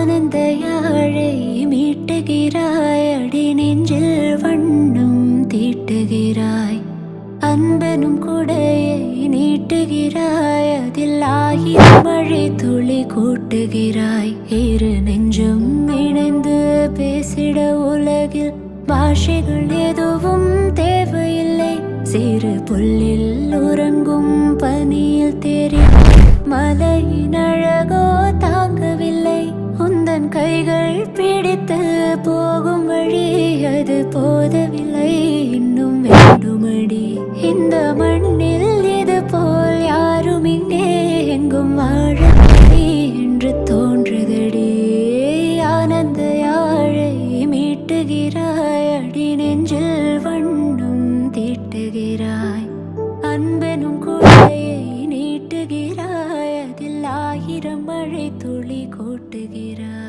ஆனந்த யாழை மீட்டுகிறாய், அடி நெஞ்சில் வண்ணம் தீட்டுகிறாய். அன்பனும் குடையை நீட்டுகிறாய், அதில் ஆயிரம் மழை துளி கூட்டுகிறாய். இரு நெஞ்சும் இணைந்து பேசிட உலகில் பாஷைகள் எதுவும் தேவையில்லை. சிறு புல்லில் உறங்கும் பனியில் தெரியும் மலையின் அழகோ தாங்கவில்லை. உந்தன் கைகள் பிடித்து போகும் வழி அது போதவில்லை, இன்னும் வேண்டுமடி. இந்த மண்ணில் இது போல் யாரும் இங்கே எங்கும் வாழவில்லை என்று தோன்றுதடி. ஆனந்த யாழை மீட்டுகிறாய், அடி நெஞ்சில் வண்ணம் தீட்டுகிறாய். அன்பெனும் குடையை நீட்டுகிறாய், அதில் ஆயிரம் மழை துளி கூட்டுகிறாய்.